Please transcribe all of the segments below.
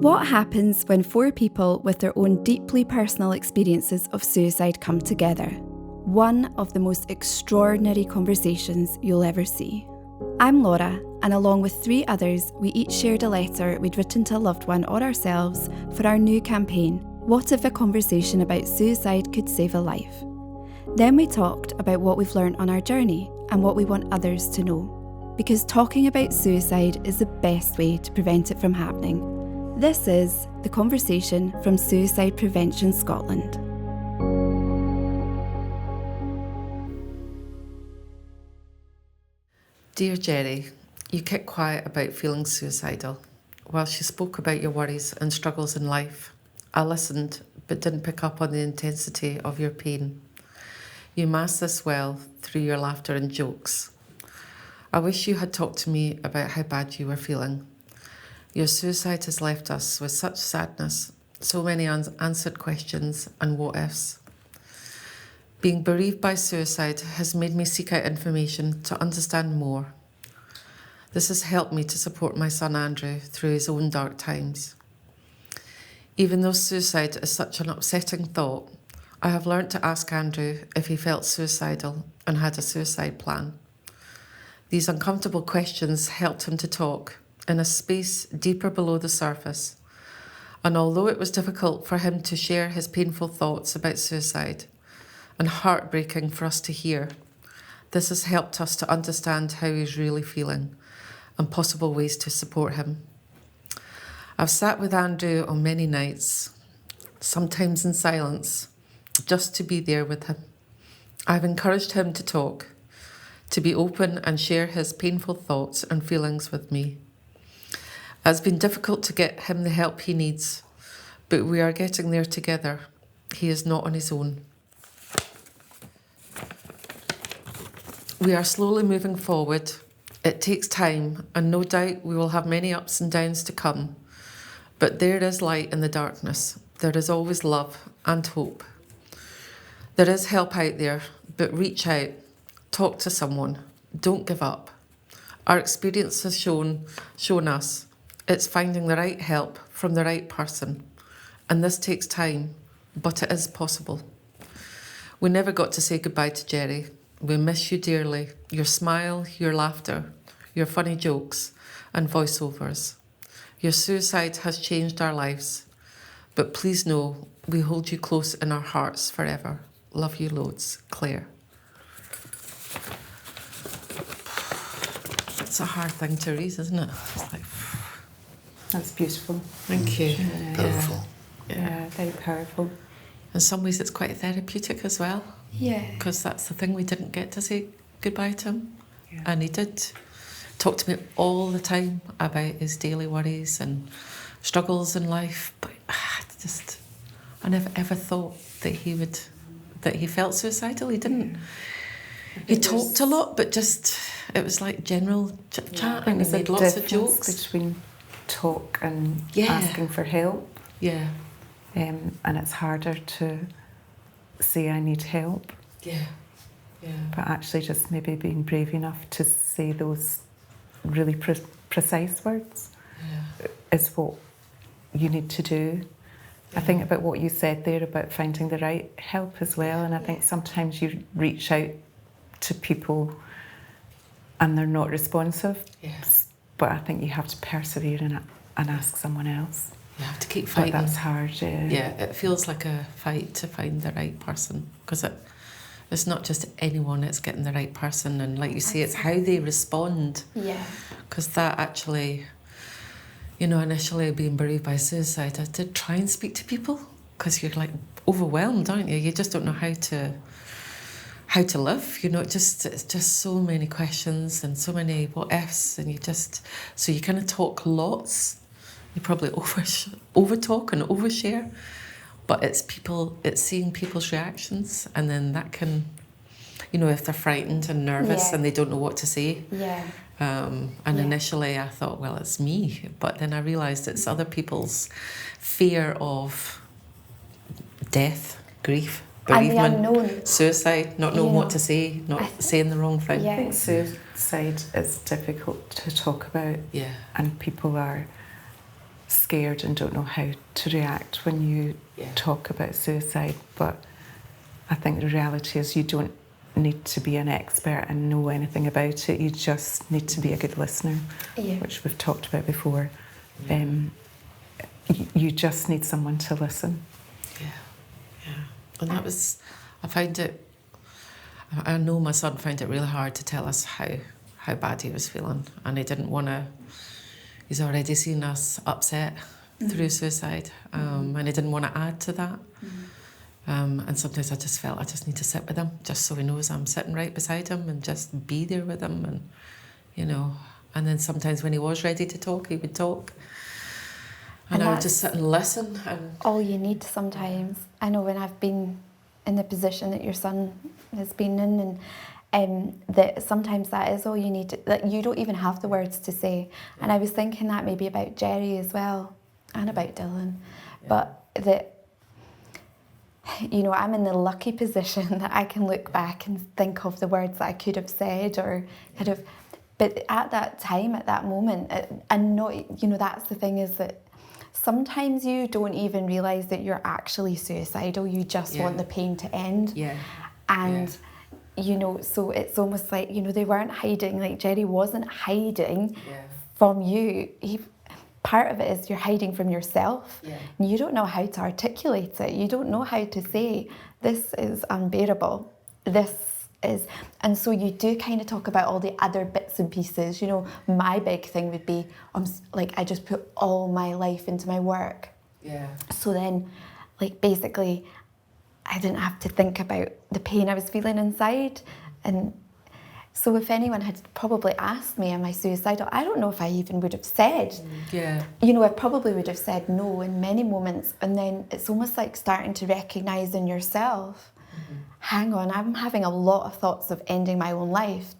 What happens when four people with their own deeply personal experiences of suicide come together? One of the most extraordinary conversations you'll ever see. I'm Laura, and along with three others, we each shared a letter we'd written to a loved one or ourselves for our new campaign, What If a Conversation About Suicide Could Save a Life? Then we talked about what we've learned on our journey and what we want others to know. Because talking about suicide is the best way to prevent it from happening. This is The Conversation from Suicide Prevention Scotland. Dear Jerry, you kept quiet about feeling suicidal. While she spoke about your worries and struggles in life, I listened but didn't pick up on the intensity of your pain. You masked this well through your laughter and jokes. I wish you had talked to me about how bad you were feeling. Your suicide has left us with such sadness, so many unanswered questions and what-ifs. Being bereaved by suicide has made me seek out information to understand more. This has helped me to support my son Andrew through his own dark times. Even though suicide is such an upsetting thought, I have learnt to ask Andrew if he felt suicidal and had a suicide plan. These uncomfortable questions helped him to talk in a space deeper below the surface. And although it was difficult for him to share his painful thoughts about suicide, and heartbreaking for us to hear, this has helped us to understand how he's really feeling and possible ways to support him. I've sat with Andrew on many nights, sometimes in silence, just to be there with him. I've encouraged him to talk, to be open and share his painful thoughts and feelings with me. It's been difficult to get him the help he needs, but we are getting there together. He is not on his own. We are slowly moving forward. It takes time, and no doubt we will have many ups and downs to come. But there is light in the darkness. There is always love and hope. There is help out there, but reach out. Talk to someone. Don't give up. Our experience has shown us it's finding the right help from the right person. And this takes time, but it is possible. We never got to say goodbye to Jerry. We miss you dearly. Your smile, your laughter, your funny jokes and voiceovers. Your suicide has changed our lives. But please know we hold you close in our hearts forever. Love you loads, Clare. It's a hard thing to read, isn't it? It's like... That's beautiful. Thank you. Powerful. Yeah, very powerful. In some ways it's quite therapeutic as well. Yeah. Because that's the thing, we didn't get to say goodbye to him. Yeah. And he did talk to me all the time about his daily worries and struggles in life. But I never ever thought that he felt suicidal. He didn't. Yeah. He talked a lot, but just, it was like general chat, and he made lots of jokes. Between talk and Yeah. asking for help. Yeah. And it's harder to say I need help. Yeah. Yeah. But actually just maybe being brave enough to say those really precise words is what you need to do. I think about what you said there about finding the right help as well, and I think sometimes you reach out to people and they're not responsive. Yes. But I think you have to persevere and ask someone else. You have to keep fighting. But that's hard, yeah. Yeah, it feels like a fight to find the right person, because it's not just anyone, it's getting the right person, and like you say, it's how they respond. Yeah. Because that actually, initially being bereaved by suicide, I did try and speak to people, because you're like overwhelmed, aren't you? You just don't know how to live, it's just so many questions and so many what ifs, and so you kind of talk lots. You probably over talk and overshare, but it's seeing people's reactions, and then that can, if they're frightened and nervous and they don't know what to say. Yeah. Initially I thought, well, it's me, but then I realised it's other people's fear of death, grief, bereavement, and the unknown. Suicide, not knowing what to say, saying the wrong thing. Yeah. I think suicide is difficult to talk about. Yeah. And people are scared and don't know how to react when you talk about suicide. But I think the reality is you don't need to be an expert and know anything about it. You just need to be a good listener, which we've talked about before. You just need someone to listen. Yeah. And that was, I know my son found it really hard to tell us how bad he was feeling, and he didn't want to, he's already seen us upset through suicide, and he didn't want to add to that. And sometimes I just felt I just need to sit with him, just so he knows I'm sitting right beside him, and just be there with him, and and then sometimes when he was ready to talk, he would talk. And I would just sit and listen. And all you need sometimes. I know when I've been in the position that your son has been in, and that sometimes that is all you need. That you don't even have the words to say. And I was thinking that maybe about Jerry as well, and about Dylan, but that I'm in the lucky position that I can look back and think of the words that I could have said or could have. But at that time, at that moment, and not that's the thing, is that sometimes you don't even realise that you're actually suicidal. You just want the pain to end. And, so it's almost like, they weren't hiding. Like, Jerry wasn't hiding from you. Part of it is you're hiding from yourself. And you don't know how to articulate it. You don't know how to say, this is unbearable. And so you do kind of talk about all the other bits and pieces. My big thing would be, I just put all my life into my work. So then, basically, I didn't have to think about the pain I was feeling inside. And so if anyone had probably asked me, am I suicidal? I don't know if I even would have said. I probably would have said no in many moments. And then it's almost like starting to recognise in yourself, hang on, I'm having a lot of thoughts of ending my own life.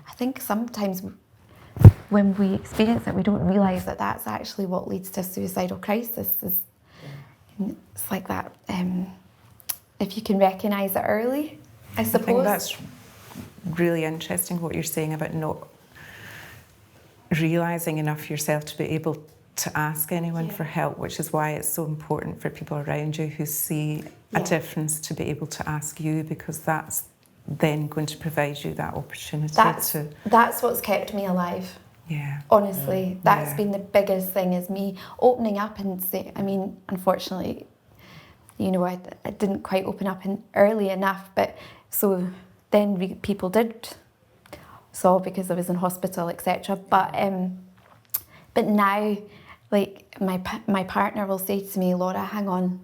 I think sometimes when we experience it, we don't realise that that's actually what leads to a suicidal crisis. It's like that. If you can recognise it early, I suppose. I think that's really interesting what you're saying about not realising enough yourself to be able to ask anyone for help, which is why it's so important for people around you who see a difference to be able to ask you, because that's then going to provide you that opportunity That's what's kept me alive. Honestly, that's been the biggest thing, is me opening up and say, unfortunately, I didn't quite open up early enough, but so then people did saw because I was in hospital, etc. But now, my partner will say to me, Laura, hang on,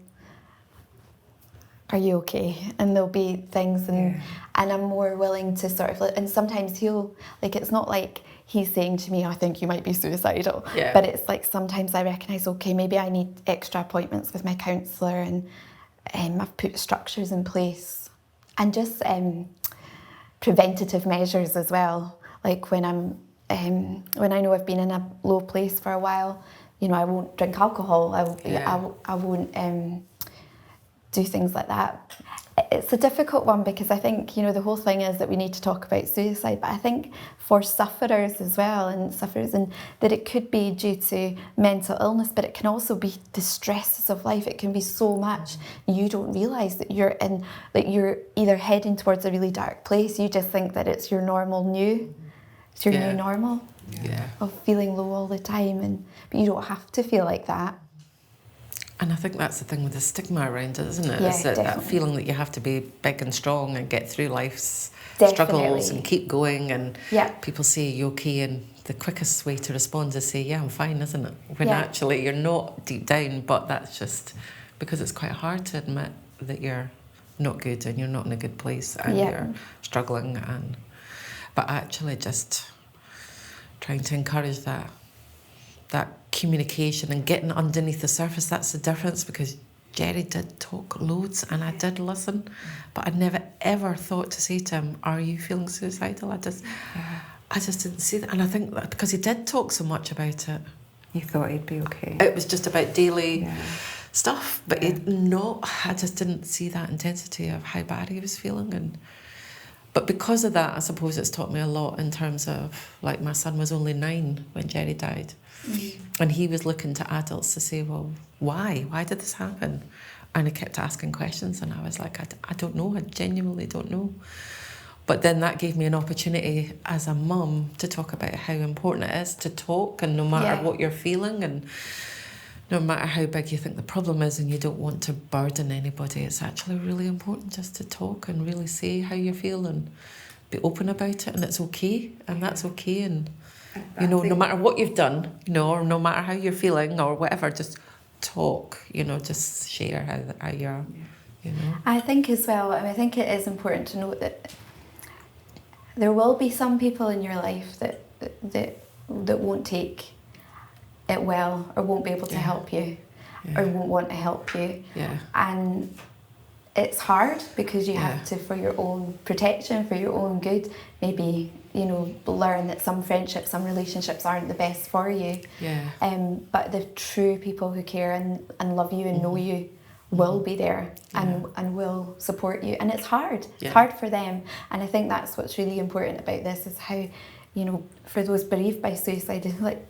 are you okay? And there'll be things, and I'm more willing to sort of, and sometimes he'll, it's not like he's saying to me, I think you might be suicidal, but it's like sometimes I recognise, okay, maybe I need extra appointments with my counsellor, and I've put structures in place, and just preventative measures as well. Like when when I know I've been in a low place for a while, I won't drink alcohol. I won't do things like that. It's a difficult one, because I think, the whole thing is that we need to talk about suicide, but I think for sufferers as well, and that it could be due to mental illness, but it can also be the stresses of life. It can be so much you don't realise that you're in, you're either heading towards a really dark place. You just think that it's your normal new. It's your new normal of feeling low all the time, but you don't have to feel like that. And I think that's the thing with the stigma around it, isn't it? Is that feeling that you have to be big and strong and get through life's struggles and keep going, and people say, you okay? And the quickest way to respond is say, yeah, I'm fine, isn't it? When actually you're not deep down, but that's just because it's quite hard to admit that you're not good and you're not in a good place and you're struggling. But actually just trying to encourage that communication and getting underneath the surface. That's the difference, because Jerry did talk loads and I did listen, but I never ever thought to say to him, are you feeling suicidal? I just didn't see that. And I think that because he did talk so much about it, you thought he'd be okay. It was just about daily stuff, but I just didn't see that intensity of how bad he was feeling. But because of that, I suppose it's taught me a lot in terms of, like, my son was only 9 when Jerry died. And he was looking to adults to say, well, why? Why did this happen? And he kept asking questions, and I was like, I don't know. I genuinely don't know. But then that gave me an opportunity as a mum to talk about how important it is to talk, and no matter what you're feeling, and no matter how big you think the problem is, and you don't want to burden anybody, it's actually really important just to talk and really say how you feel and be open about it, and it's okay, and that's okay. And you know, no matter what you've done, you know, or no matter how you're feeling or whatever, just talk, you know, just share how you're, you know. I think as well, I mean, I think it is important to note that there will be some people in your life that won't take it well, or won't be able to help you, or won't want to help you. And it's hard because you have to, for your own protection, for your own good, maybe, you know, learn that some friendships, some relationships aren't the best for you. But the true people who care and love you and know you will be there and will support you. And it's hard. It's hard for them. And I think that's what's really important about this, is how, you know, for those bereaved by suicide, it's like,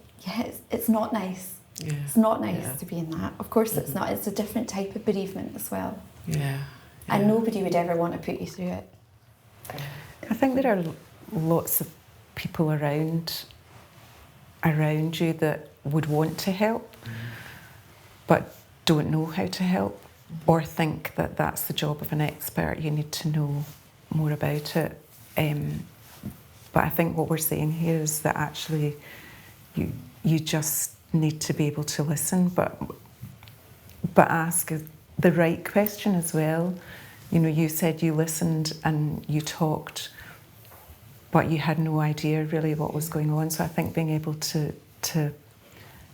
it's not nice. It's not nice to be in that. Of course it's not. It's a different type of bereavement as well. And nobody would ever want to put you through it. I think there are lots of people around you that would want to help, but don't know how to help, or think that that's the job of an expert. You need to know more about it. But I think what we're saying here is that actually you just need to be able to listen, but ask the right question as well. You know, you said you listened and you talked, but you had no idea really what was going on. So I think being able to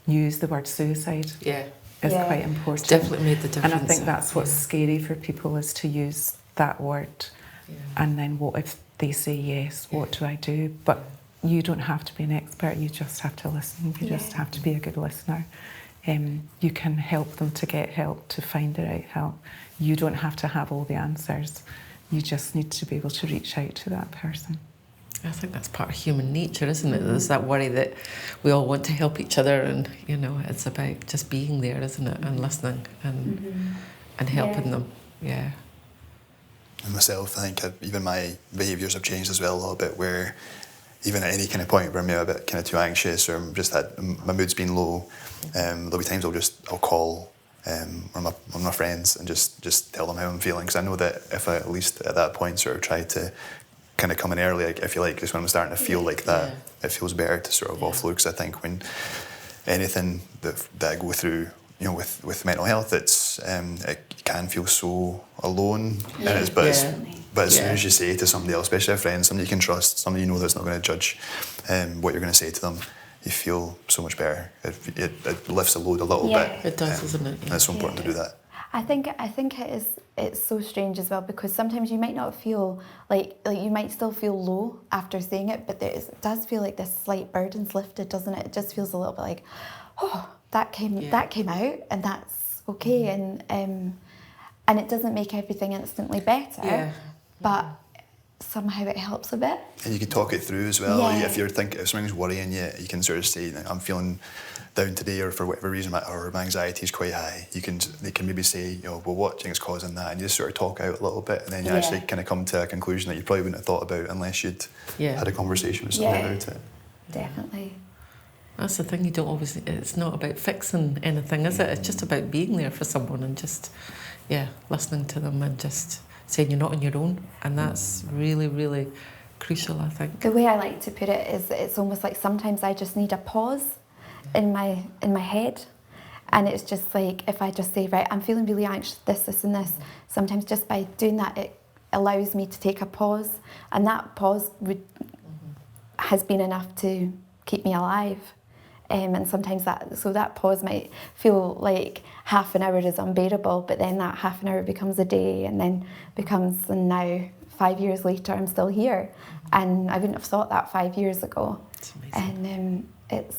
use the word suicide is quite important. It's definitely made the difference. And I think that's what's scary for people, is to use that word. And then what if they say yes, what do I do? But you don't have to be an expert, you just have to listen. You just have to be a good listener. You can help them to get help, to find the right help. You don't have to have all the answers. You just need to be able to reach out to that person. I think that's part of human nature, isn't it? There's that worry that we all want to help each other, and, you know, it's about just being there, isn't it? And listening and helping them. And myself, I think even my behaviours have changed as well a little bit, where even at any kind of point where I'm maybe a bit kind of too anxious, or just that my mood's been low, there'll be times I'll call one of my friends and just tell them how I'm feeling, because I know that if I at least at that point sort of try to kind of come in early, like, if you like, just when I'm starting to feel like that, it feels better to sort of offload, because I think when anything that I go through, you know, with mental health, it's it can feel so alone, but as soon as you say to somebody else, especially a friend, somebody you can trust, somebody you know that's not going to judge what you're going to say to them, you feel so much better. It lifts the load a little bit. It does, doesn't it? And it's so important to do that. I think it's so strange as well, because sometimes you might not feel like you might still feel low after saying it, but it does feel like this slight burden's lifted, doesn't it? It just feels a little bit like, oh, that came out, and that's okay, and it doesn't make everything instantly better, but somehow it helps a bit. And you can talk it through as well. If something's worrying you, you can sort of say, I'm feeling down today, or for whatever reason, my anxiety is quite high. They can maybe say, you know, well, what do you think is causing that? And you just sort of talk out a little bit, and then you actually kind of come to a conclusion that you probably wouldn't have thought about unless you'd had a conversation with someone about it. Definitely. That's the thing, you don't always, it's not about fixing anything, is it? It's just about being there for someone and just, listening to them and just saying you're not on your own. And that's really, really crucial, I think. The way I like to put it is, it's almost like sometimes I just need a pause in my head. And it's just like, if I just say, right, I'm feeling really anxious, this and this, sometimes just by doing that, it allows me to take a pause. And that pause has been enough to keep me alive. And sometimes that pause might feel like half an hour is unbearable, but then that half an hour becomes a day, and then becomes, and now 5 years later I'm still here, and I wouldn't have thought that 5 years ago. It's amazing. And it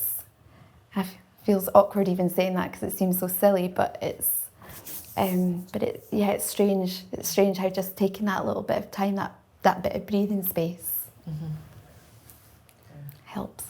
feels awkward even saying that, because it seems so silly, but it's strange. It's strange how just taking that little bit of time, that that bit of breathing space helps.